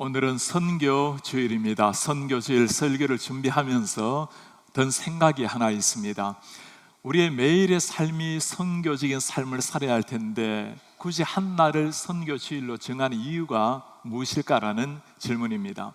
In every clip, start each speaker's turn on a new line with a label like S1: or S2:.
S1: 오늘은 선교 주일입니다. 선교 주일 설교를 준비하면서 든 생각이 하나 있습니다. 우리의 매일의 삶이 선교적인 삶을 살아야 할 텐데 굳이 한 날을 선교 주일로 정하는 이유가 무엇일까라는 질문입니다.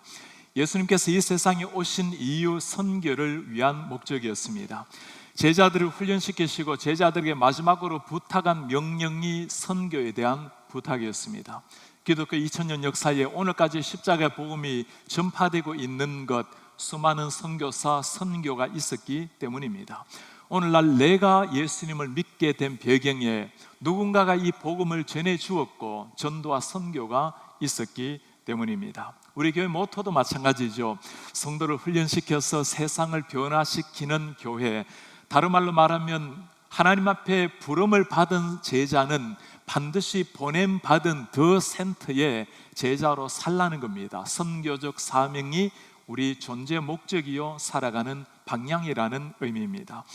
S1: 예수님께서 이 세상에 오신 이유, 선교를 위한 목적이었습니다. 제자들을 훈련시키시고 제자들에게 마지막으로 부탁한 명령이 선교에 대한 부탁이었습니다. 기독교 2000년 역사에 오늘까지 십자가의 복음이 전파되고 있는 것, 수많은 선교사, 선교가 있었기 때문입니다. 오늘날 내가 예수님을 믿게 된 배경에 누군가가 이 복음을 전해 주었고 전도와 선교가 있었기 때문입니다. 우리 교회 모토도 마찬가지죠. 성도를 훈련시켜서 세상을 변화시키는 교회, 다른 말로 말하면 하나님 앞에 부름을 받은 제자는 반드시 보냄받은 더 센터의 제자로 살라는 겁니다. 선교적 사명이 우리 존재 목적이요 살아가는 방향이라는 의미입니다.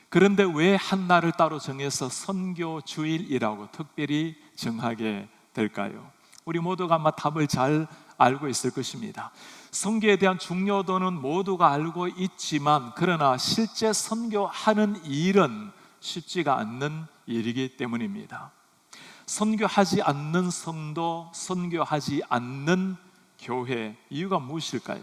S1: 그런데 왜 한 날을 따로 정해서 선교 주일이라고 특별히 정하게 될까요? 우리 모두가 아마 답을 잘 알고 있을 것입니다. 선교에 대한 중요도는 모두가 알고 있지만 그러나 실제 선교하는 일은 쉽지가 않는 일이기 때문입니다. 선교하지 않는 성도, 선교하지 않는 교회, 이유가 무엇일까요?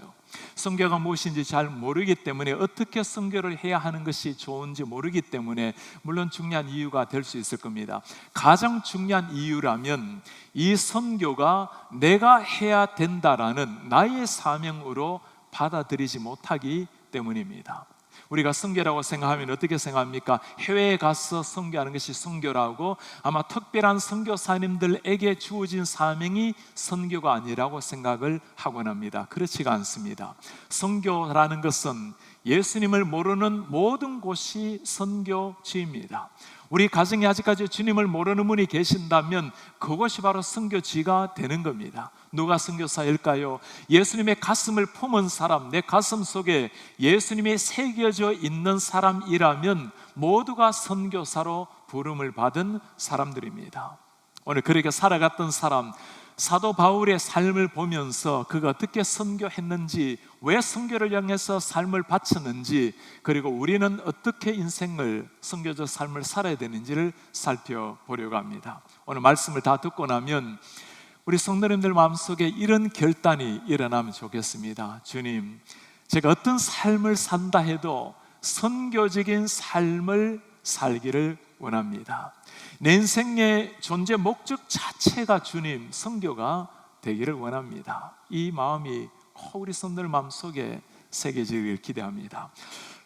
S1: 선교가 무엇인지 잘 모르기 때문에, 어떻게 선교를 해야 하는 것이 좋은지 모르기 때문에 물론 중요한 이유가 될 수 있을 겁니다. 가장 중요한 이유라면 이 선교가 내가 해야 된다라는 나의 사명으로 받아들이지 못하기 때문입니다. 우리가 선교라고 생각하면 어떻게 생각합니까? 해외에 가서 선교하는 것이 선교라고, 아마 특별한 선교사님들에게 주어진 사명이 선교가 아니라고 생각을 하곤 합니다. 그렇지가 않습니다. 선교라는 것은 예수님을 모르는 모든 곳이 선교지입니다. 우리 가정에 아직까지 주님을 모르는 분이 계신다면 그것이 바로 선교지가 되는 겁니다. 누가 선교사일까요? 예수님의 가슴을 품은 사람, 내 가슴 속에 예수님이 새겨져 있는 사람이라면 모두가 선교사로 부름을 받은 사람들입니다. 오늘 그렇게 살아갔던 사람, 사도 바울의 삶을 보면서 그가 어떻게 선교했는지, 왜 선교를 향해서 삶을 바쳤는지, 그리고 우리는 어떻게 인생을, 선교적 삶을 살아야 되는지를 살펴보려고 합니다. 오늘 말씀을 다 듣고 나면 우리 성도님들 마음속에 이런 결단이 일어나면 좋겠습니다. 주님, 제가 어떤 삶을 산다 해도 선교적인 삶을 살기를 원합니다. 내 인생의 존재 목적 자체가 주님, 선교가 되기를 원합니다. 이 마음이 우리 성도들 마음속에 새겨지길 기대합니다.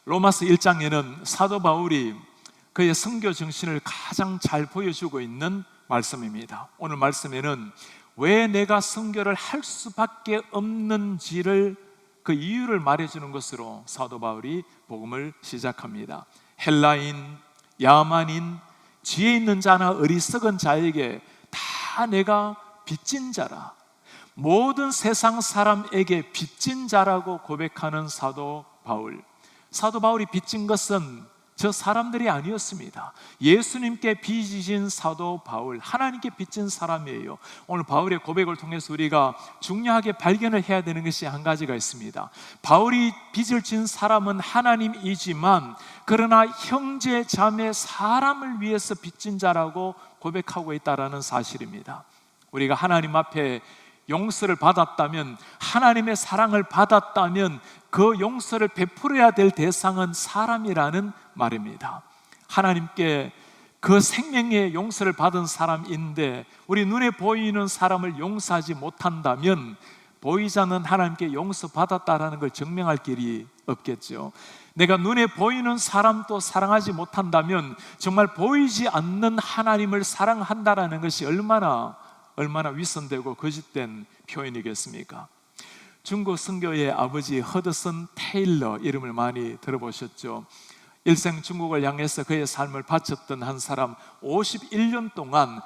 S1: 로마서 1장에는 사도 바울이 그의 선교 정신을 가장 잘 보여주고 있는 말씀입니다. 오늘 말씀에는 왜 내가 선교를 할 수밖에 없는지를, 그 이유를 말해주는 것으로 사도 바울이 복음을 시작합니다. 헬라인, 야만인, 지혜 있는 자나 어리석은 자에게 다 내가 빚진 자라, 모든 세상 사람에게 빚진 자라고 고백하는 사도 바울. 사도 바울이 빚진 것은 저 사람들이 아니었습니다. 예수님께 빚진 사도 바울, 하나님께 빚진 사람이에요. 오늘 바울의 고백을 통해서 우리가 중요하게 발견을 해야 되는 것이 한 가지가 있습니다. 바울이 빚을 진 사람은 하나님이지만 그러나 형제, 자매, 사람을 위해서 빚진 자라고 고백하고 있다는 사실입니다. 우리가 하나님 앞에 용서를 받았다면, 하나님의 사랑을 받았다면 그 용서를 베풀어야 될 대상은 사람이라는 말입니다. 하나님께 그 생명의 용서를 받은 사람인데 우리 눈에 보이는 사람을 용서하지 못한다면 보이지 않는 하나님께 용서받았다라는 걸 증명할 길이 없겠죠. 내가 눈에 보이는 사람도 사랑하지 못한다면 정말 보이지 않는 하나님을 사랑한다라는 것이 얼마나 위선되고 거짓된 표현이겠습니까? 중국 선교의 아버지 허드슨 테일러, 이름을 많이 들어보셨죠? 일생 중국을 향해서 그의 삶을 바쳤던 한 사람, 51년 동안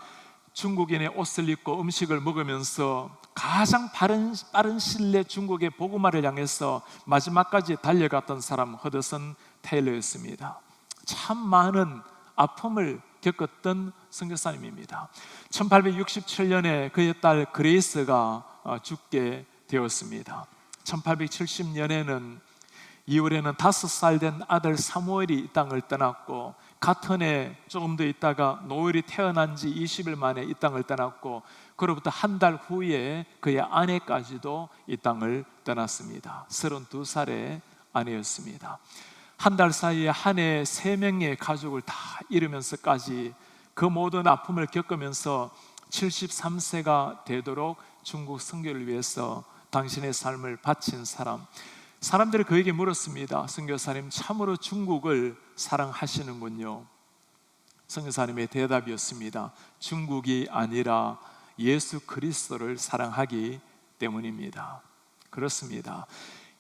S1: 중국인의 옷을 입고 음식을 먹으면서 가장 빠른 시일 내에 중국의 복음화를 향해서 마지막까지 달려갔던 사람, 허드슨 테일러였습니다. 참 많은 아픔을 겪었던 선교사님입니다. 1867년에 그의 딸 그레이스가 죽게 되었습니다. 1870년에는 2월에는 5살 된 아들 사무엘이 이 땅을 떠났고, 같은 해 조금 더 있다가 노엘이 태어난 지 20일 만에 이 땅을 떠났고, 그로부터 한 달 후에 그의 아내까지도 이 땅을 떠났습니다. 32살의 아내였습니다. 한 달 사이에 한 해 3명의 가족을 다 잃으면서까지 그 모든 아픔을 겪으면서 73세가 되도록 중국 선교를 위해서 당신의 삶을 바친 사람. 사람들이 그에게 물었습니다. 선교사님, 참으로 중국을 사랑하시는군요. 선교사님의 대답이었습니다. 중국이 아니라 예수 그리스도를 사랑하기 때문입니다. 그렇습니다.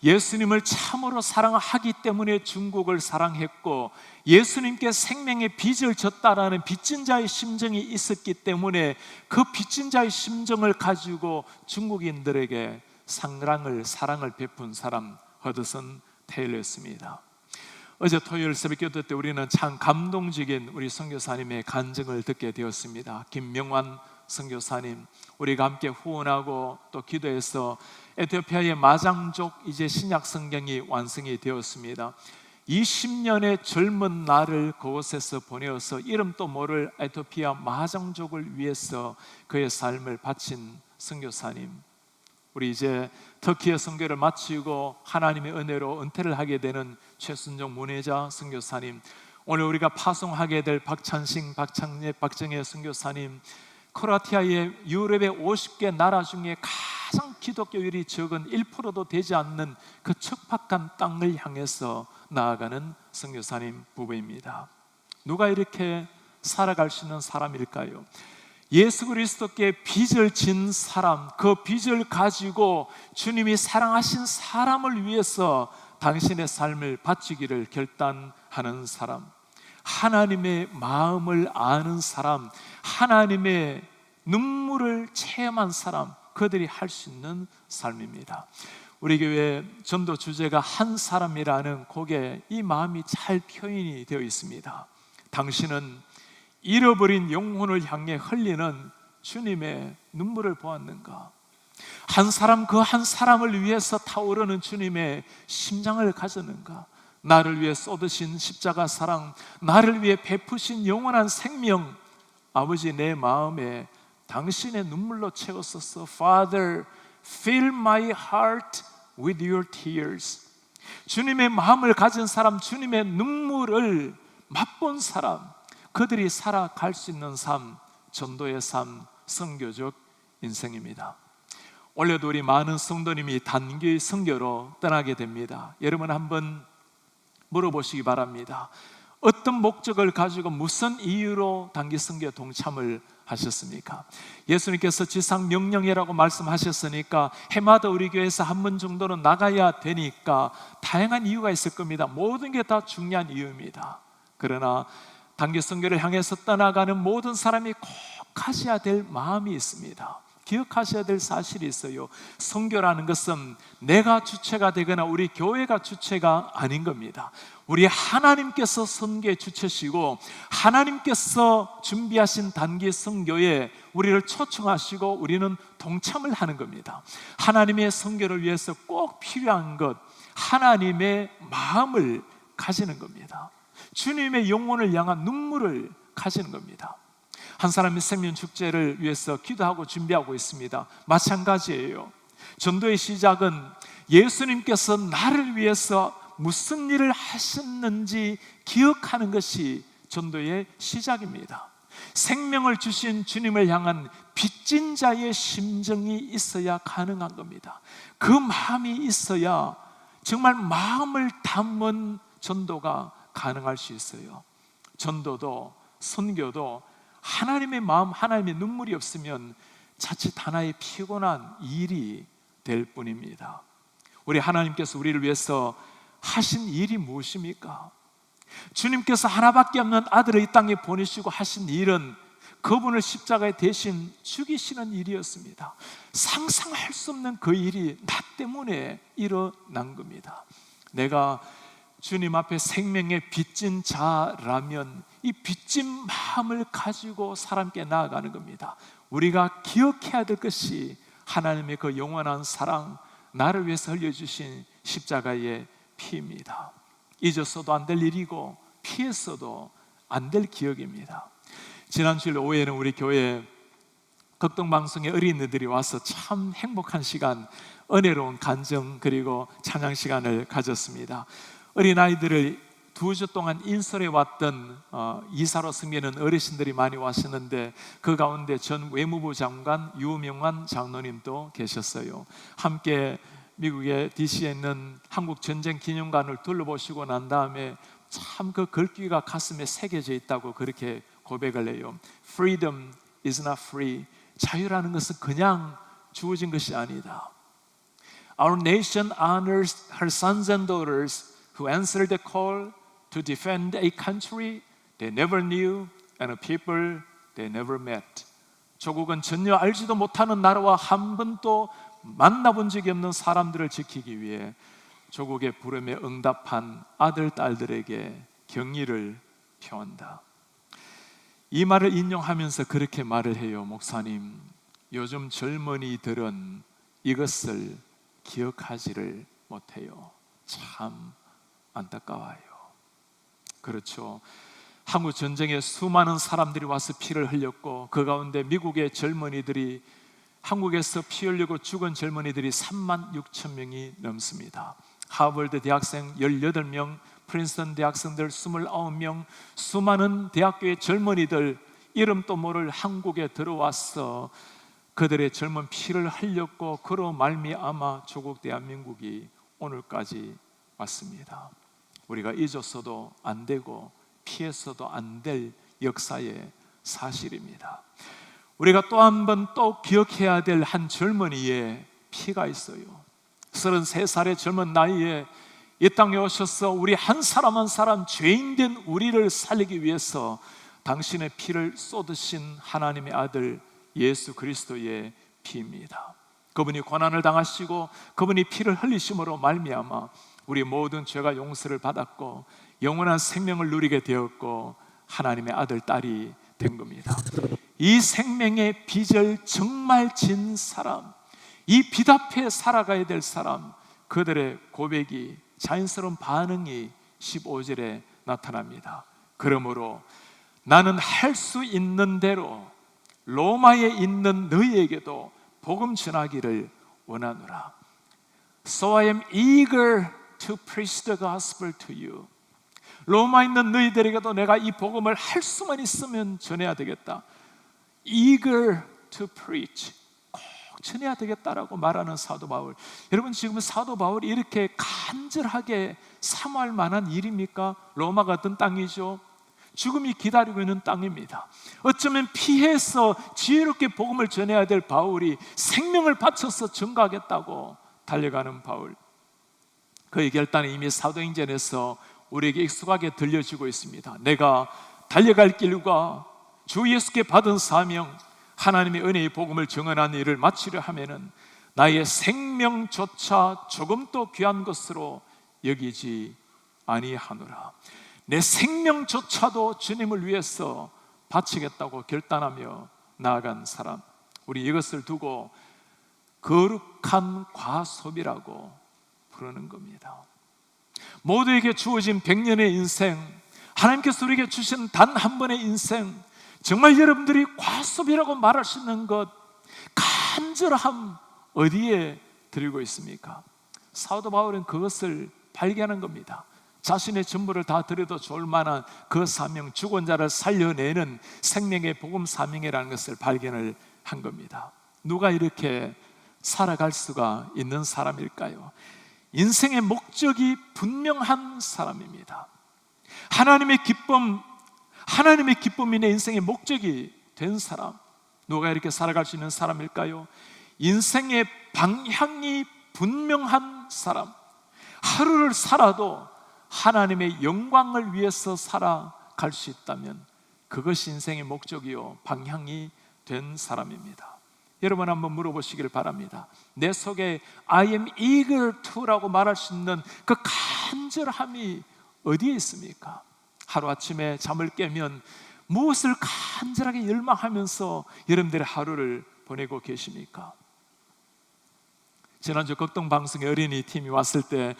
S1: 예수님을 참으로 사랑하기 때문에 중국을 사랑했고, 예수님께 생명의 빚을 졌다라는 빚진 자의 심정이 있었기 때문에 그 빚진 자의 심정을 가지고 중국인들에게 사랑을 베푼 사람, 허드슨 테일러였습니다. 어제 토요일 새벽기도 때 우리는 참 감동적인 우리 선교사님의 간증을 듣게 되었습니다. 김명환 선교사님, 우리가 함께 후원하고 또 기도해서 에티오피아의 마장족 이제 신약 성경이 완성이 되었습니다. 20년의 젊은 날을 그곳에서 보내어서 이름도 모를 에티오피아 마장족을 위해서 그의 삶을 바친 선교사님, 우리 이제 터키의 선교를 마치고 하나님의 은혜로 은퇴를 하게 되는 최순종 문혜자 선교사님, 오늘 우리가 파송하게 될 박찬식, 박정혜 선교사님, 크로아티아의 유럽의 50개 나라 중에 가장 기독교율이 적은 1%도 되지 않는 그 척박한 땅을 향해서 나아가는 선교사님 부부입니다. 누가 이렇게 살아갈 수 있는 사람일까요? 예수 그리스도께 빚을 진 사람, 그 빚을 가지고 주님이 사랑하신 사람을 위해서 당신의 삶을 바치기를 결단하는 사람, 하나님의 마음을 아는 사람, 하나님의 눈물을 체험한 사람, 그들이 할 수 있는 삶입니다. 우리 교회 전도 주제가 한 사람이라는 곡에 이 마음이 잘 표현이 되어 있습니다. 당신은 잃어버린 영혼을 향해 흘리는 주님의 눈물을 보았는가? 한 사람, 그 한 사람을 위해서 타오르는 주님의 심장을 가졌는가? 나를 위해 쏟으신 십자가 사랑, 나를 위해 베푸신 영원한 생명, 아버지, 내 마음에 당신의 눈물로 채웠었어. Father, fill my heart with your tears. 주님의 마음을 가진 사람, 주님의 눈물을 맛본 사람, 그들이 살아갈 수 있는 삶, 전도의 삶, 선교적 인생입니다. 올해도 우리 많은 성도님이 단기 선교로 떠나게 됩니다. 여러분 한번 물어보시기 바랍니다. 어떤 목적을 가지고 무슨 이유로 단기 선교에 동참을 하셨습니까? 예수님께서 지상 명령이라고 말씀하셨으니까 해마다 우리 교회에서 한 번 정도는 나가야 되니까 다양한 이유가 있을 겁니다. 모든 게 다 중요한 이유입니다. 그러나 단기 선교를 향해서 떠나가는 모든 사람이 꼭 하셔야 될 마음이 있습니다. 기억하셔야 될 사실이 있어요. 선교라는 것은 내가 주체가 되거나 우리 교회가 주체가 아닌 겁니다. 우리 하나님께서 선교의 주체시고 하나님께서 준비하신 단기 선교에 우리를 초청하시고 우리는 동참을 하는 겁니다. 하나님의 선교를 위해서 꼭 필요한 것, 하나님의 마음을 가지는 겁니다. 주님의 영혼을 향한 눈물을 가지는 겁니다. 한 사람이 생명 축제를 위해서 기도하고 준비하고 있습니다. 마찬가지예요. 전도의 시작은 예수님께서 나를 위해서 무슨 일을 하셨는지 기억하는 것이 전도의 시작입니다. 생명을 주신 주님을 향한 빚진 자의 심정이 있어야 가능한 겁니다. 그 마음이 있어야 정말 마음을 담은 전도가 가능할 수 있어요. 전도도 선교도 하나님의 마음, 하나님의 눈물이 없으면 자칫 하나의 피곤한 일이 될 뿐입니다. 우리 하나님께서 우리를 위해서 하신 일이 무엇입니까? 주님께서 하나밖에 없는 아들을 이 땅에 보내시고 하신 일은 그분을 십자가에 대신 죽이시는 일이었습니다. 상상할 수 없는 그 일이 나 때문에 일어난 겁니다. 내가 주님 앞에 생명의 빚진 자라면 이 빚진 마음을 가지고 사람께 나아가는 겁니다. 우리가 기억해야 될 것이 하나님의 그 영원한 사랑, 나를 위해서 흘려주신 십자가의 피입니다. 잊었어도 안 될 일이고 피했어도 안 될 기억입니다. 지난 주일 오후에는 우리 교회 극동방송의 어린이들이 와서 참 행복한 시간, 은혜로운 간증 그리고 찬양 시간을 가졌습니다. 어린아이들을 2주 동안 인솔해 왔던 이사로 섬기는 어르신들이 많이 왔었는데 그 가운데 전 외무부 장관 유명환 장로님도 계셨어요. 함께 미국의 DC에 있는 한국 전쟁 기념관을 둘러보시고 난 다음에 참 그 글귀가 가슴에 새겨져 있다고 그렇게 고백을 해요. Freedom is not free. 자유라는 것은 그냥 주어진 것이 아니다. Our nation honors her sons and daughters who answered the call to defend a country they never knew and a people they never met. 조국은 전혀 알지도 못하는 나라와 한 번도 만나본 적이 없는 사람들을 지키기 위해 조국의 부름에 응답한 아들, 딸들에게 경의를 표한다. 이 말을 인용하면서 그렇게 말을 해요. 목사님, 요즘 젊은이들은 이것을 기억하지를 못해요. 참 안타까워요. 그렇죠. 한국 전쟁에 수많은 사람들이 와서 피를 흘렸고 그 가운데 미국의 젊은이들이 한국에서 피 흘리고 죽은 젊은이들이 3만 6천 명이 넘습니다. 하버드 대학생 18명, 프린스턴 대학생들 29명, 수많은 대학교의 젊은이들 이름도 모를 한국에 들어와서 그들의 젊은 피를 흘렸고 그로 말미암아 조국 대한민국이 오늘까지 왔습니다. 우리가 잊었어도 안 되고 피했어도 안 될 역사의 사실입니다. 우리가 또 한 번 또 기억해야 될 한 젊은이의 피가 있어요. 33살의 젊은 나이에 이 땅에 오셔서 우리 한 사람 한 사람 죄인된 우리를 살리기 위해서 당신의 피를 쏟으신 하나님의 아들 예수 그리스도의 피입니다. 그분이 고난을 당하시고 그분이 피를 흘리심으로 말미암아 우리 모든 죄가 용서를 받았고 영원한 생명을 누리게 되었고 하나님의 아들, 딸이 된 겁니다. 이 생명의 빚을 정말 진 사람, 이 빚 앞에 살아가야 될 사람, 그들의 고백이, 자연스러운 반응이 15절에 나타납니다. 그러므로 나는 할 수 있는 대로 로마에 있는 너희에게도 복음 전하기를 원하노라. So I am eager to preach the gospel to you. 로마에 있는 너희들에게도 내가 이 복음을 할 수만 있으면 전해야 되겠다. Eager to preach. 꼭 전해야 되겠다라고 말하는 사도 바울. 여러분, 지금 사도 바울이 이렇게 간절하게 사모할 만한 일입니까? 로마 같은 땅이죠. 죽음이 기다리고 있는 땅입니다. 어쩌면 피해서 지혜롭게 복음을 전해야 될 바울이 생명을 바쳐서 전가하겠다고 달려가는 바울. 그의 결단은 이미 사도행전에서 우리에게 익숙하게 들려지고 있습니다. 내가 달려갈 길과 주 예수께 받은 사명, 하나님의 은혜의 복음을 증언하는 일을 마치려 하면은 나의 생명조차 조금도 귀한 것으로 여기지 아니하노라. 내 생명조차도 주님을 위해서 바치겠다고 결단하며 나아간 사람, 우리 이것을 두고 거룩한 과소비라고 부르는 겁니다. 모두에게 주어진 100년의 인생, 하나님께서 우리에게 주신 단 한 번의 인생, 정말 여러분들이 과소비라고 말할 수 있는 것, 간절함 어디에 드리고 있습니까? 사도 바울은 그것을 발견한 겁니다. 자신의 전부를 다 드려도 좋을 만한 그 사명, 죽은 자를 살려내는 생명의 복음 사명이라는 것을 발견을 한 겁니다. 누가 이렇게 살아갈 수가 있는 사람일까요? 인생의 목적이 분명한 사람입니다. 하나님의 기쁨이 내 인생의 목적이 된 사람, 누가 이렇게 살아갈 수 있는 사람일까요? 인생의 방향이 분명한 사람, 하루를 살아도 하나님의 영광을 위해서 살아갈 수 있다면 그것이 인생의 목적이요 방향이 된 사람입니다. 여러분 한번 물어보시길 바랍니다. 내 속에 I am eager to라고 말할 수 있는 그 간절함이 어디에 있습니까? 하루아침에 잠을 깨면 무엇을 간절하게 열망하면서 여러분들의 하루를 보내고 계십니까? 지난주 극동방송에 어린이 팀이 왔을 때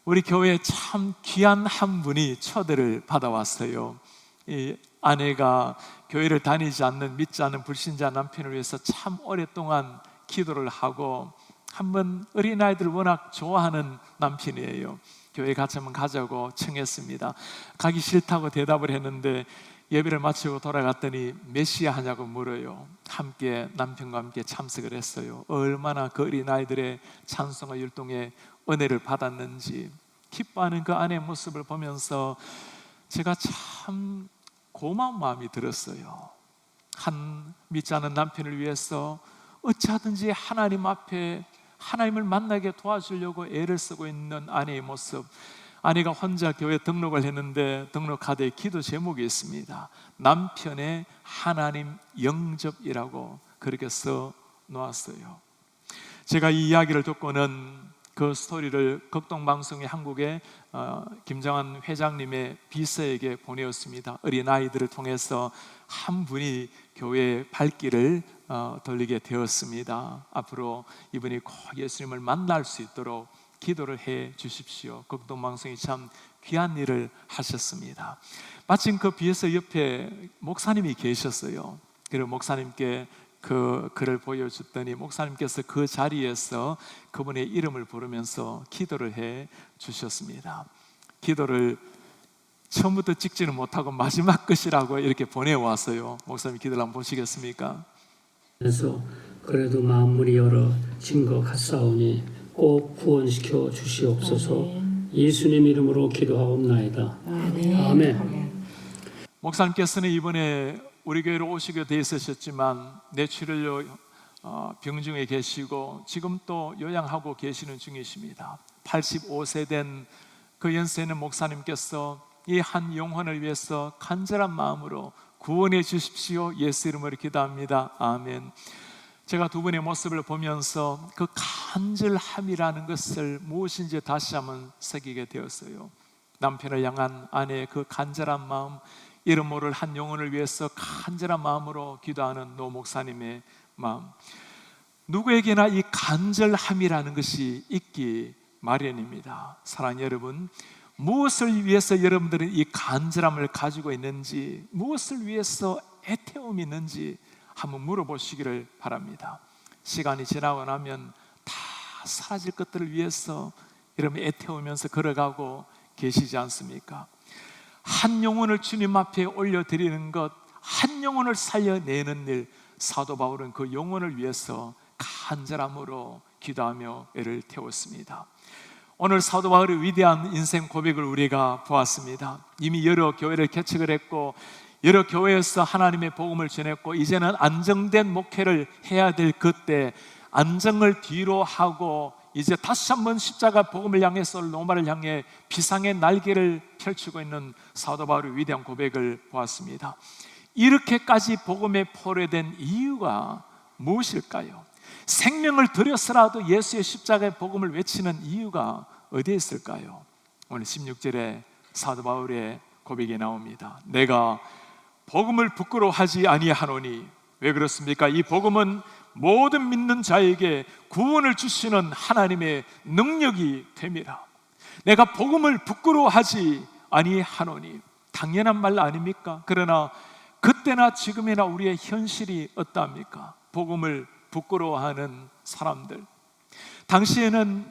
S1: 우리 교회에 참 귀한 한 분이 초대를 받아왔어요. 이 아내가 교회를 다니지 않는, 믿지 않는 불신자 남편을 위해서 참 오랫동안 기도를 하고, 한번 어린아이들 워낙 좋아하는 남편이에요. 교회 같이 한번 가자고 청했습니다. 가기 싫다고 대답을 했는데 예배를 마치고 돌아갔더니 메시아 하냐고 물어요. 함께, 남편과 함께 참석을 했어요. 얼마나 그 어린아이들의 찬송과 율동에 은혜를 받았는지, 기뻐하는 그 아내의 모습을 보면서 제가 참 고마운 마음이 들었어요. 한 믿지 않는 남편을 위해서 어찌하든지 하나님 앞에 하나님을 만나게 도와주려고 애를 쓰고 있는 아내의 모습. 아내가 혼자 교회 등록을 했는데 등록 카드에 기도 제목이 있습니다. 남편의 하나님 영접이라고 그렇게 써 놓았어요. 제가 이 이야기를 듣고는 그 스토리를 극동방송의 한국의 김정한 회장님의 비서에게 보내었습니다. 어린아이들을 통해서 한 분이 교회의 발길을 돌리게 되었습니다. 앞으로 이분이 꼭 예수님을 만날 수 있도록 기도를 해 주십시오. 극동방송이 참 귀한 일을 하셨습니다. 마침 그 비서 옆에 목사님이 계셨어요. 그리고 목사님께 그 글을 보여줬더니 목사님께서 그 자리에서 그분의 이름을 부르면서 기도를 해 주셨습니다. 기도를 처음부터 찍지는 못하고 마지막 것이라고 이렇게 보내왔어요. 목사님 기도를 한번 보시겠습니까?
S2: 그래서 그래도 마음문이 열어진 것 같사오니 꼭 구원시켜 주시옵소서. 예수님 이름으로 기도하옵나이다. 아멘.
S1: 목사님께서는 이번에 우리 교회로 오시게 돼 있으셨지만 뇌출혈로 병중에 계시고 지금 또 요양하고 계시는 중이십니다. 85세 된 그 연세 있는 목사님께서 이 한 영혼을 위해서 간절한 마음으로 구원해 주십시오. 예수 이름으로 기도합니다. 아멘. 제가 두 분의 모습을 보면서 그 간절함이라는 것을 무엇인지 다시 한번 새기게 되었어요. 남편을 향한 아내의 그 간절한 마음, 이름 모를 한 영혼을 위해서 간절한 마음으로 기도하는 노 목사님의 마음. 누구에게나 이 간절함이라는 것이 있기 마련입니다. 사랑하는 여러분, 무엇을 위해서 여러분들은 이 간절함을 가지고 있는지, 무엇을 위해서 애태움이 있는지 한번 물어보시기를 바랍니다. 시간이 지나고 나면 다 사라질 것들을 위해서 여러분 애태우면서 걸어가고 계시지 않습니까? 한 영혼을 주님 앞에 올려드리는 것, 한 영혼을 살려내는 일, 사도 바울은 그 영혼을 위해서 간절함으로 기도하며 애를 태웠습니다. 오늘 사도 바울의 위대한 인생 고백을 우리가 보았습니다. 이미 여러 교회를 개척을 했고 여러 교회에서 하나님의 복음을 전했고 이제는 안정된 목회를 해야 될 그때 안정을 뒤로 하고 이제 다시 한번 십자가 복음을 향해서 로마를 향해 비상의 날개를 펼치고 있는 사도 바울의 위대한 고백을 보았습니다. 이렇게까지 복음에 포로된 이유가 무엇일까요? 생명을 들여서라도 예수의 십자가의 복음을 외치는 이유가 어디에 있을까요? 오늘 16절에 사도 바울의 고백이 나옵니다. 내가 복음을 부끄러워하지 아니하노니. 왜 그렇습니까? 이 복음은 모든 믿는 자에게 구원을 주시는 하나님의 능력이 됨이라. 내가 복음을 부끄러워하지 아니하노니. 당연한 말 아닙니까? 그러나 그때나 지금이나 우리의 현실이 어떠합니까? 복음을 부끄러워하는 사람들. 당시에는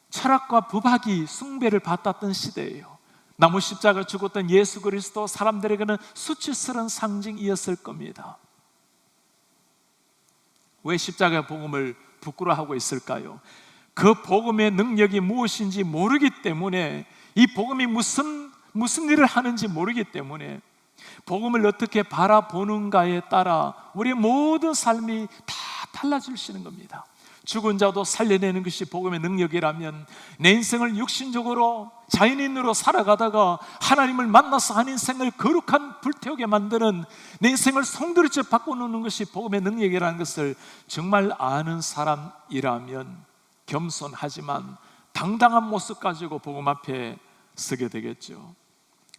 S1: 철학과 법학이 숭배를 받았던 시대예요. 나무 십자가 죽었던 예수 그리스도, 사람들에게는 수치스러운 상징이었을 겁니다. 왜 십자가 복음을 부끄러워하고 있을까요? 그 복음의 능력이 무엇인지 모르기 때문에, 이 복음이 무슨 일을 하는지 모르기 때문에, 복음을 어떻게 바라보는가에 따라 우리의 모든 삶이 다 달라지시는 겁니다. 죽은 자도 살려내는 것이 복음의 능력이라면 내 인생을 육신적으로 자연인으로 살아가다가 하나님을 만나서 한 인생을 거룩한 불태우게 만드는 내 인생을 송두리째 바꿔놓는 것이 복음의 능력이라는 것을 정말 아는 사람이라면 겸손하지만 당당한 모습 가지고 복음 앞에 서게 되겠죠.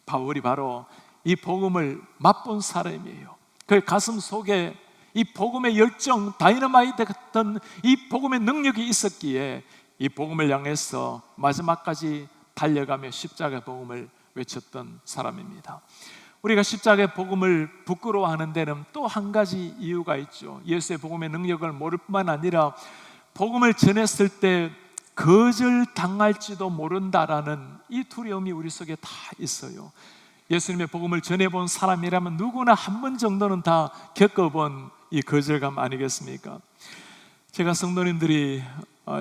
S1: 바울이 바로 이 복음을 맛본 사람이에요. 그의 가슴 속에 이 복음의 열정, 다이너마이트 같은 이 복음의 능력이 있었기에 이 복음을 향해서 마지막까지 달려가며 십자가의 복음을 외쳤던 사람입니다. 우리가 십자가의 복음을 부끄러워하는 데는 또 한 가지 이유가 있죠. 예수의 복음의 능력을 모를 뿐만 아니라 복음을 전했을 때 거절당할지도 모른다라는 이 두려움이 우리 속에 다 있어요. 예수님의 복음을 전해본 사람이라면 누구나 한 번 정도는 다 겪어본 이 거절감 아니겠습니까? 제가 성도님들이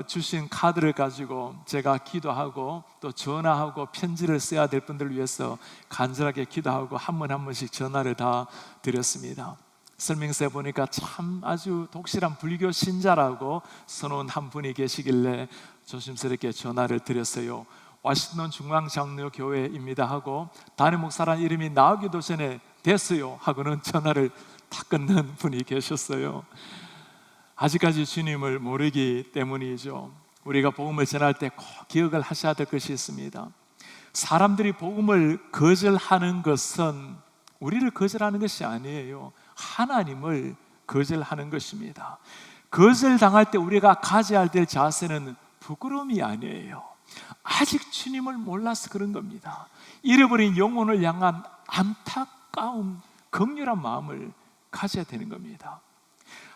S1: 주신 카드를 가지고 제가 기도하고 또 전화하고 편지를 써야 될 분들을 위해서 간절하게 기도하고 한 번 한 번씩 전화를 다 드렸습니다. 설명서에 보니까 참 아주 독실한 불교 신자라고 선언 한 분이 계시길래 조심스럽게 전화를 드렸어요. 워싱턴 중앙장로교회입니다 하고 담임 목사라는 이름이 나오기도 전에 됐어요 하고는 전화를 다 끊는 분이 계셨어요. 아직까지 주님을 모르기 때문이죠. 우리가 복음을 전할 때 꼭 기억을 하셔야 될 것이 있습니다. 사람들이 복음을 거절하는 것은 우리를 거절하는 것이 아니에요. 하나님을 거절하는 것입니다. 거절당할 때 우리가 가져야 될 자세는 부끄러움이 아니에요. 아직 주님을 몰라서 그런 겁니다. 잃어버린 영혼을 향한 안타까운 긍휼한 마음을 가져야 되는 겁니다.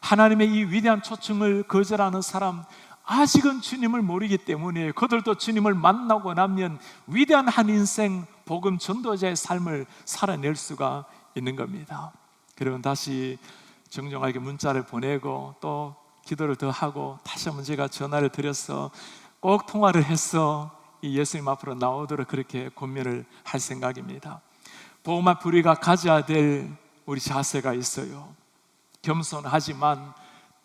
S1: 하나님의 이 위대한 초청을 거절하는 사람, 아직은 주님을 모르기 때문에 그들도 주님을 만나고 나면 위대한 한 인생 복음 전도자의 삶을 살아낼 수가 있는 겁니다. 그러면 다시 정정하게 문자를 보내고 또 기도를 더 하고 다시 한번 제가 전화를 드려서 꼭 통화를 해서 이 예수님 앞으로 나오도록 그렇게 권면을 할 생각입니다. 복음 앞 우리가 가져야 될 우리 자세가 있어요. 겸손하지만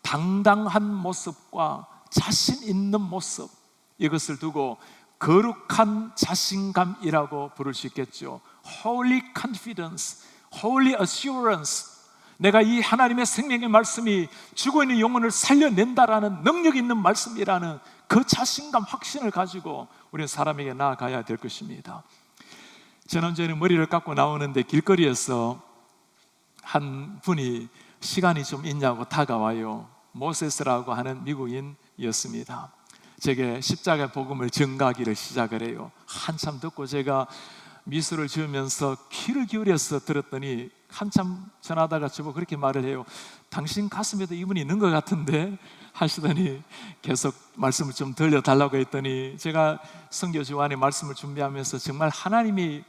S1: 당당한 모습과 자신 있는 모습, 이것을 두고 거룩한 자신감이라고 부를 수 있겠죠. Holy confidence, Holy assurance. 내가 이 하나님의 생명의 말씀이 죽어있는 영혼을 살려낸다라는 능력 있는 말씀이라는 그 자신감, 확신을 가지고 우리는 사람에게 나아가야 될 것입니다. 지난주에는 머리를 깎고 나오는데 길거리에서 한 분이 시간이 좀 있냐고 다가와요. 모세스라고 하는 미국인이었습니다. 제게 십자가의 복음을 전가하기를 시작을 해요. 한참 듣고 제가 미소를 지으면서 귀를 기울여서 들었더니 한참 전하다가 저보고 그렇게 말을 해요. 당신 가슴에도 이분이 있는 것 같은데 하시더니 계속 말씀을 좀 들려달라고 했더니 제가 선교주 안에 말씀을 준비하면서 정말 하나님이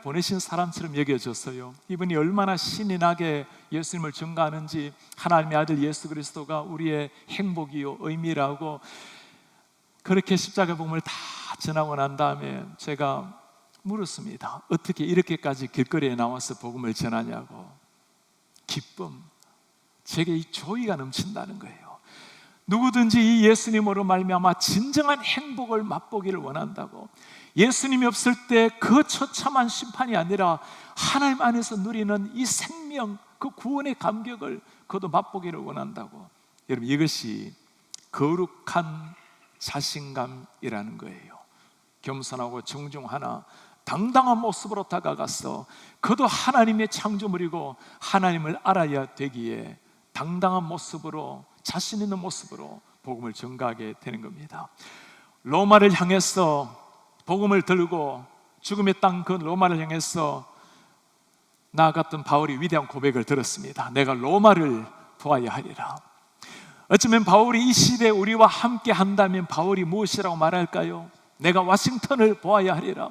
S1: 보내신 사람처럼 여겨졌어요. 이분이 얼마나 신이 나게 예수님을 전가하는지, 하나님의 아들 예수 그리스도가 우리의 행복이요 의미라고 그렇게 십자가 복음을 다 전하고 난 다음에 제가 물었습니다. 어떻게 이렇게까지 길거리에 나와서 복음을 전하냐고. 기쁨, 제게 이 조의가 넘친다는 거예요. 누구든지 이 예수님으로 말미암아 진정한 행복을 맛보기를 원한다고. 예수님이 없을 때 그 처참한 심판이 아니라 하나님 안에서 누리는 이 생명, 그 구원의 감격을 그도 맛보기를 원한다고. 여러분, 이것이 거룩한 자신감이라는 거예요. 겸손하고 정중하나 당당한 모습으로 다가가서 그도 하나님의 창조물이고 하나님을 알아야 되기에 당당한 모습으로, 자신 있는 모습으로 복음을 전가하게 되는 겁니다. 로마를 향해서 복음을 들고 죽음의 땅 그 로마를 향해서 나아갔던 바울이 위대한 고백을 들었습니다. 내가 로마를 보아야 하리라. 어쩌면 바울이 이 시대에 우리와 함께 한다면 바울이 무엇이라고 말할까요? 내가 워싱턴을 보아야 하리라.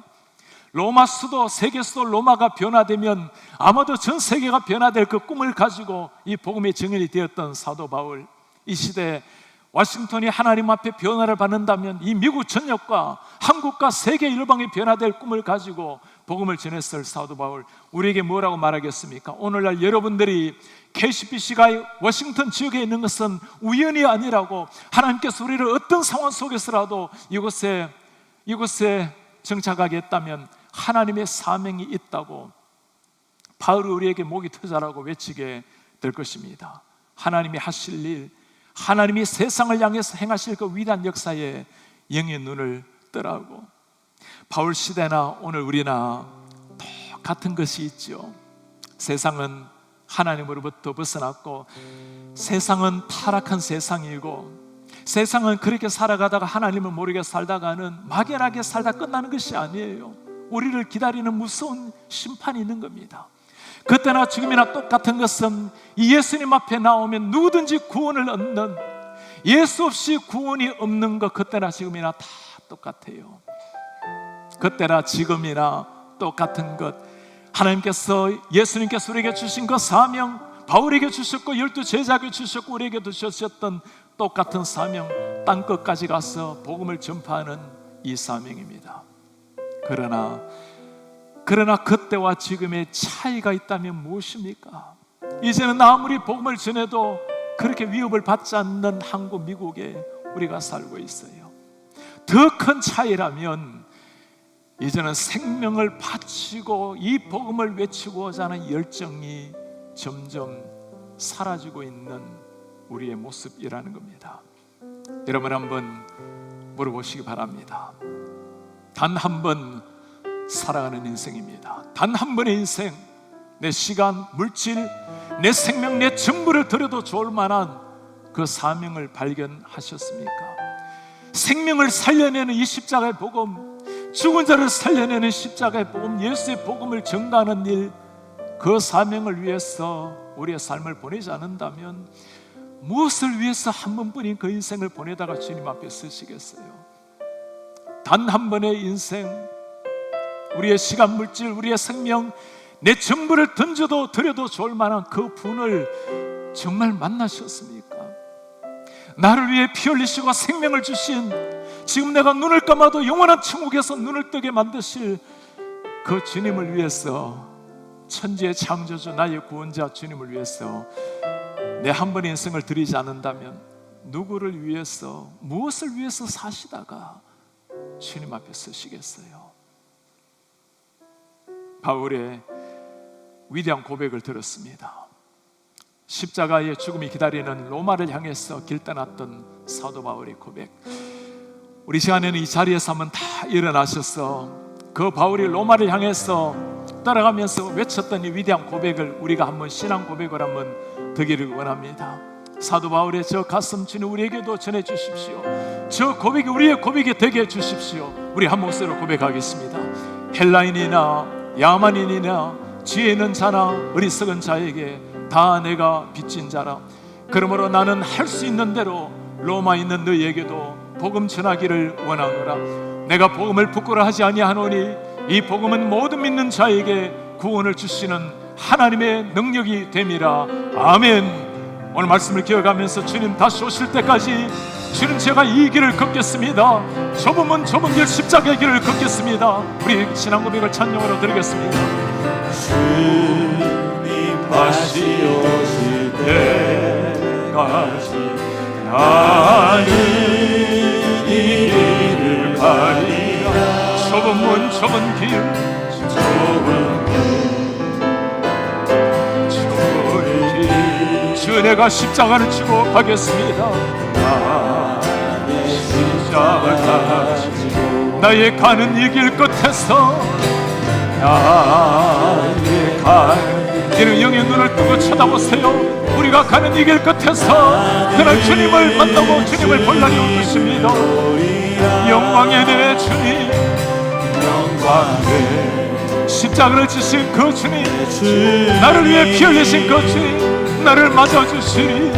S1: 로마 수도, 세계 수도 로마가 변화되면 아마도 전 세계가 변화될 그 꿈을 가지고 이 복음의 증인이 되었던 사도 바울, 이 시대에 워싱턴이 하나님 앞에 변화를 받는다면 이 미국 전역과 한국과 세계 일방이 변화될 꿈을 가지고 복음을 전했을 사도 바울, 우리에게 뭐라고 말하겠습니까? 오늘날 여러분들이 KCBC가 워싱턴 지역에 있는 것은 우연이 아니라고, 하나님께서 우리를 어떤 상황 속에서라도 이곳에 정착하게 했다면 하나님의 사명이 있다고 바울이 우리에게 목이 터자라고 외치게 될 것입니다. 하나님이 하실 일, 하나님이 세상을 향해서 행하실 그 위대한 역사에 영의 눈을 뜨라고. 바울 시대나 오늘 우리나 똑같은 것이 있죠. 세상은 하나님으로부터 벗어났고, 세상은 타락한 세상이고, 세상은 그렇게 살아가다가 하나님을 모르게 살다가는 막연하게 살다 끝나는 것이 아니에요. 우리를 기다리는 무서운 심판이 있는 겁니다. 그때나 지금이나 똑같은 것은 이 예수님 앞에 나오면 누구든지 구원을 얻는, 예수 없이 구원이 없는 것, 그때나 지금이나 다 똑같아요. 그때나 지금이나 똑같은 것, 하나님께서, 예수님께서 우리에게 주신 그 사명, 바울에게 주셨고 12 제자에게 주셨고 우리에게도 주셨던 똑같은 사명, 땅끝까지 가서 복음을 전파하는 이 사명입니다. 그러나 그때와 지금의 차이가 있다면 무엇입니까? 이제는 아무리 복음을 전해도 그렇게 위협을 받지 않는 한국, 미국에 우리가 살고 있어요. 더 큰 차이라면 이제는 생명을 바치고 이 복음을 외치고자 하는 열정이 점점 사라지고 있는 우리의 모습이라는 겁니다. 여러분 한번 물어보시기 바랍니다. 단 한 번 살아가는 인생입니다. 단 한 번의 인생, 내 시간, 물질, 내 생명, 내 전부를 드려도 좋을 만한 그 사명을 발견하셨습니까? 생명을 살려내는 이 십자가의 복음, 죽은 자를 살려내는 십자가의 복음, 예수의 복음을 전가하는 일, 그 사명을 위해서 우리의 삶을 보내지 않는다면 무엇을 위해서 한 번뿐인 그 인생을 보내다가 주님 앞에 서시겠어요? 단 한 번의 인생, 우리의 시간, 물질, 우리의 생명, 내 전부를 던져도 드려도 좋을 만한 그 분을 정말 만나셨습니까? 나를 위해 피 흘리시고 생명을 주신, 지금 내가 눈을 감아도 영원한 천국에서 눈을 뜨게 만드실 그 주님을 위해서, 천지의 창조주 나의 구원자 주님을 위해서 내 한 번의 인생을 드리지 않는다면 누구를 위해서, 무엇을 위해서 사시다가 주님 앞에 서시겠어요? 바울의 위대한 고백을 들었습니다. 십자가의 죽음이 기다리는 로마를 향해서 길 떠났던 사도 바울의 고백, 우리 시간에는 이 자리에서 한번 다 일어나셔서 그 바울이 로마를 향해서 따라가면서 외쳤던 이 위대한 고백을 우리가 한번 신앙 고백을 한번 되기를 원합니다. 사도 바울의 저 가슴 주님 우리에게도 전해주십시오. 저 고백이 우리의 고백이 되게 해주십시오. 우리 한 목소리로 고백하겠습니다. 헬라인이나 야만인이나 지혜 있는 자나 어리석은 자에게 다 내가 빚진 자라. 그러므로 나는 할 수 있는 대로 로마에 있는 너희에게도 복음 전하기를 원하노라. 내가 복음을 부끄러워하지 아니하노니 이 복음은 모든 믿는 자에게 구원을 주시는 하나님의 능력이 됨이라. 아멘. 오늘 말씀을 기억하면서 주님 다시 오실 때까지 주님 제가 이 길을 걷겠습니다. 좁으면 좁은 길 십자가의 길을 걷겠습니다. 우리 신앙 고백을 찬양으로 드리겠습니다.
S3: 주님 다시 오실 때까지 나는 이 길을 가리라.
S1: 좁은 길 주 내가 십자가를 지고 가겠습니다.
S3: 십자가를 지고
S1: 나의 가는 이 길 끝에서
S3: 나의 가는
S1: 이는 영의 눈을 뜨고 쳐다보세요. 우리가 가는 이 길 끝에서 그날 주님을 만나고 주님을 볼 날이 올 것입니다. 영광의 내 주님,
S3: 영광의
S1: 십자가를 지신 그 주님, 나를 위해 피 흘리신 그 주님, 나를 맞아주시리.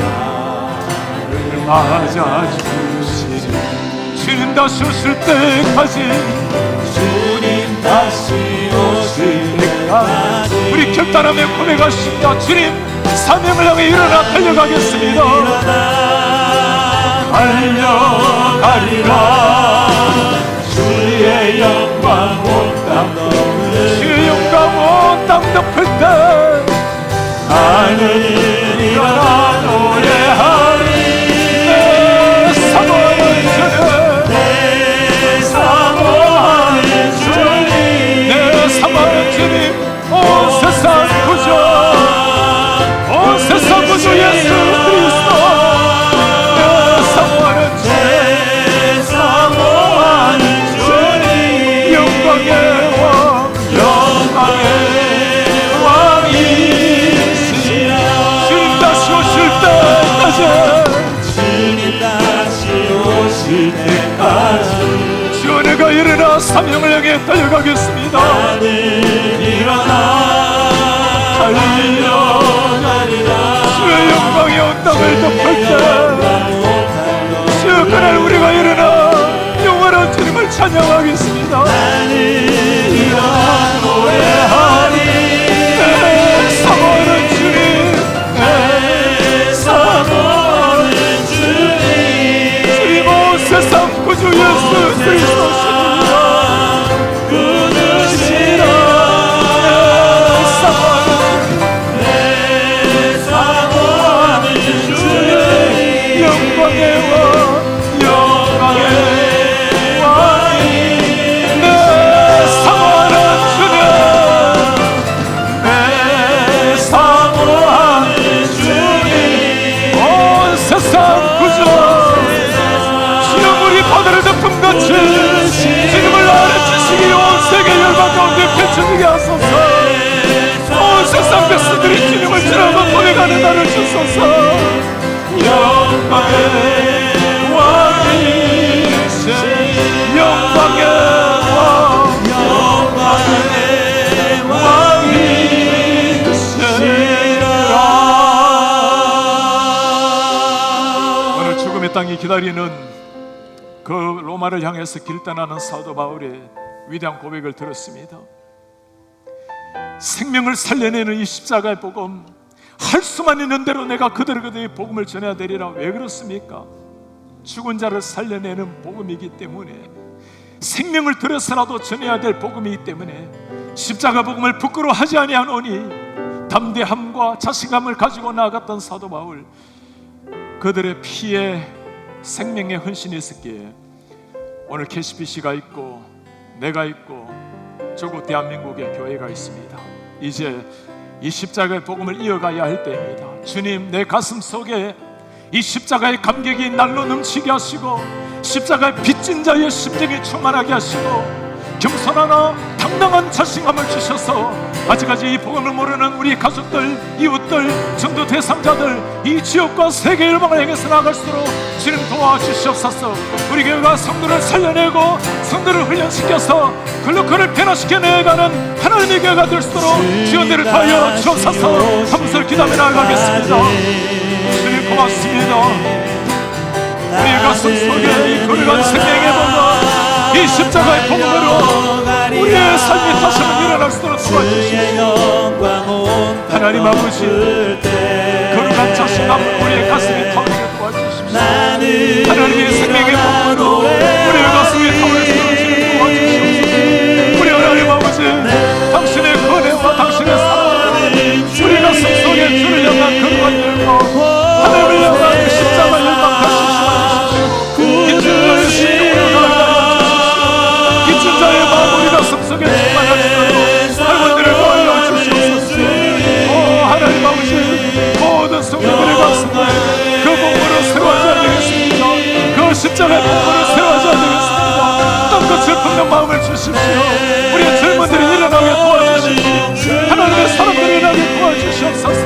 S1: 주님 다시 오실 때까지,
S3: 주님 다시 오실 때까지
S1: 우리 결단하며 고백하십니다. 주님 사명을 향해 일어나 달려가겠습니다.
S3: 달려가리라. 주의 영광 온 땅 덮을
S1: 주의 영광 온 땅 덮을 때
S3: 나는 일어나 노래하리.
S1: 내 사모하는 주님,
S3: 내 사모하는 주님,
S1: 내 사모하는 주님, 온 세상 구주, 온 세상 구주 예수 그리스도, 내 사모하는 주님,
S3: 내 사모하는 주님,
S1: 영광의 왕,
S3: 영광의 왕이시라.
S1: 사명을 향해 달려가겠습니다.
S3: 나는 일어나 달려가리라.
S1: 주의 영광이 온 땅을 덮을 때 주여 그날 우리가 일어나 영원한 주님을 찬양하겠습니다.
S3: 나는 일어나 노래하리.
S1: 사모하는 주님,
S3: 사모하는 주님,
S1: 주님 온 세상 구주 예수 그리스도십니다.
S3: 구주시라. 내 사모하는 주님,
S1: 영광의 왕, 영광의 왕이 내 사모하는 주님, 내 사모하는 주님, 온 세상 구주 주여 우리 바다를 덮음같이 주님을 아래치시기 온 세계 열방 가운데 펼쳐지게 하소서. 온 세상 백성들이 주님을 지나고 보내가는 날을 주소서. 영광의 왕이시 영광의 왕 영광의 왕이시라. 오늘 죽음의 땅이 기다리는 그 로마를 향해서 길 떠나는 사도 바울의 위대한 고백을 들었습니다. 생명을 살려내는 이 십자가의 복음, 할 수만 있는 대로 내가 그들에게 복음을 전해야 되리라. 왜 그렇습니까? 죽은 자를 살려내는 복음이기 때문에, 생명을 들여서라도 전해야 될 복음이기 때문에 십자가 복음을 부끄러워하지 아니하노니 담대함과 자신감을 가지고 나아갔던 사도 바울, 그들의 피에 생명의 헌신이 있었기에 오늘 KCBC가 있고 내가 있고 조국 대한민국의 교회가 있습니다. 이제 이 십자가의 복음을 이어가야 할 때입니다. 주님, 내 가슴 속에 이 십자가의 감격이 날로 넘치게 하시고 십자가의 빚진 자의 심정이 충만하게 하시고 겸손하나 당당한 자신감을 주셔서 아직까지 이 복음을 모르는 우리 가족들, 이웃들, 전도 대상자들, 이 지역과 세계 열방을 향해서 나아갈수록 주님 도와주시옵소서. 우리 교회가 성도를 살려내고 성도를 훈련시켜서 글로컬을 변화시켜내가는 하나님의 교회가 될수록 지원들을 더하여 주옵소서. 함께 기도하며 나아가겠습니다. 주님 고맙습니다. 우리 가슴 속에 이 거룩한 생명의 복음, 이 십자가의 복음으로 우리의 삶이 다시 한번 일어날 수 있도록 도와주시옵소서. 하나님 아버지, 거룩한 자신감을 우리의 가슴에 타오르게 도와주십시오. 하나님의 생명의 복음으로 우리의 가슴에 타오르게 도와주시옵소서. 우리 하나님 아버지, 당신의 은혜와 당신의 사랑으로 우리 가슴 속에 주를 향한 거룩한 열망, 하나님을 향한 십자가 열망 다시 심어주십시오. 기준자의 심령으로 나아가 기준자의 마음 우리 가슴 속에 충만하시도록 할머니를 도와여 주시옵소서. 오 하나님 아버지, 모든 성도들의 가슴에 그 복음으로 새로워져야 되겠습니다. 그 십자가의 복음으로 새로워져야 되겠습니다. 땅끝을 품는 마음을 주십시오. 우리의 젊은들이 일어나게 도와주십시오. 하나님의 사람들이 일어나게 도와주시옵소서.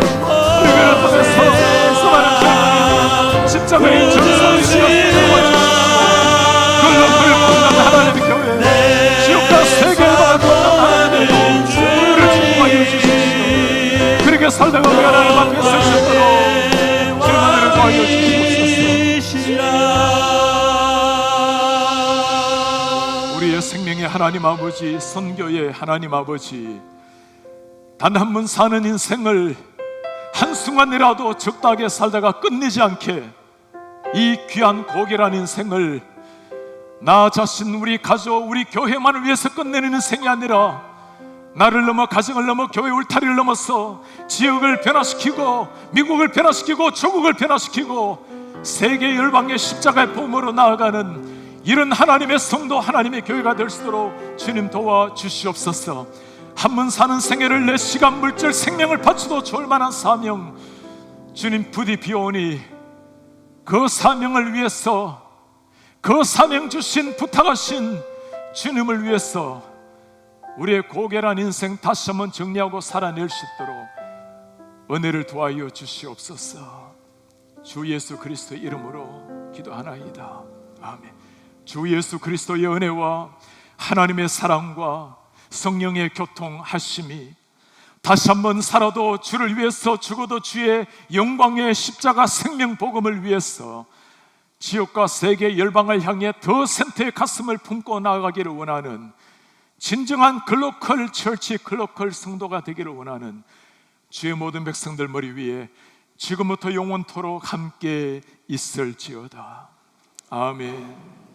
S1: 우리 교회를 통해서 수많은 젊은이들 십자가의 전사를 시작해 도와주십시오. 글로벌을 품는 하나님의 교회, 지옥과 세계를 품는 하나님의 우리를 축복하여 주십시오. 그렇게 살다가 우리가 하나님 앞에 설 수 있도록 주님 하나님을 도와여 주시옵소서. 우리의 생명의 하나님 아버지, 선교의 하나님 아버지, 단 한 번 사는 인생을 한순간이라도 적당하게 살다가 끝내지 않게 이 귀한 고결한 인생을 나 자신, 우리 가족, 우리 교회만을 위해서 끝내는 인생이 아니라 나를 넘어 가정을 넘어 교회 울타리를 넘어서 지역을 변화시키고 미국을 변화시키고 조국을 변화시키고 세계 열방의 십자가의 복음으로 나아가는 이런 하나님의 성도, 하나님의 교회가 될 수 있도록 주님 도와주시옵소서. 한 번 사는 생애를 내 시간, 물질, 생명을 바쳐도 좋을 만한 사명 주님 부디 비오니 그 사명을 위해서, 그 사명 주신 부탁하신 주님을 위해서 우리의 고결한 인생 다시 한번 정리하고 살아낼 수 있도록 은혜를 도와여 주시옵소서. 주 예수 그리스도의 이름으로 기도하나이다. 아멘. 주 예수 그리스도의 은혜와 하나님의 사랑과 성령의 교통하심이 다시 한번 살아도 주를 위해서 죽어도 주의 영광의 십자가 생명 복음을 위해서 지역과 세계 열방을 향해 더 센터의 가슴을 품고 나아가기를 원하는 진정한 글로컬 처치, 글로컬 성도가 되기를 원하는 주의 모든 백성들 머리 위에 지금부터 영원토록 함께 있을지어다. 아멘.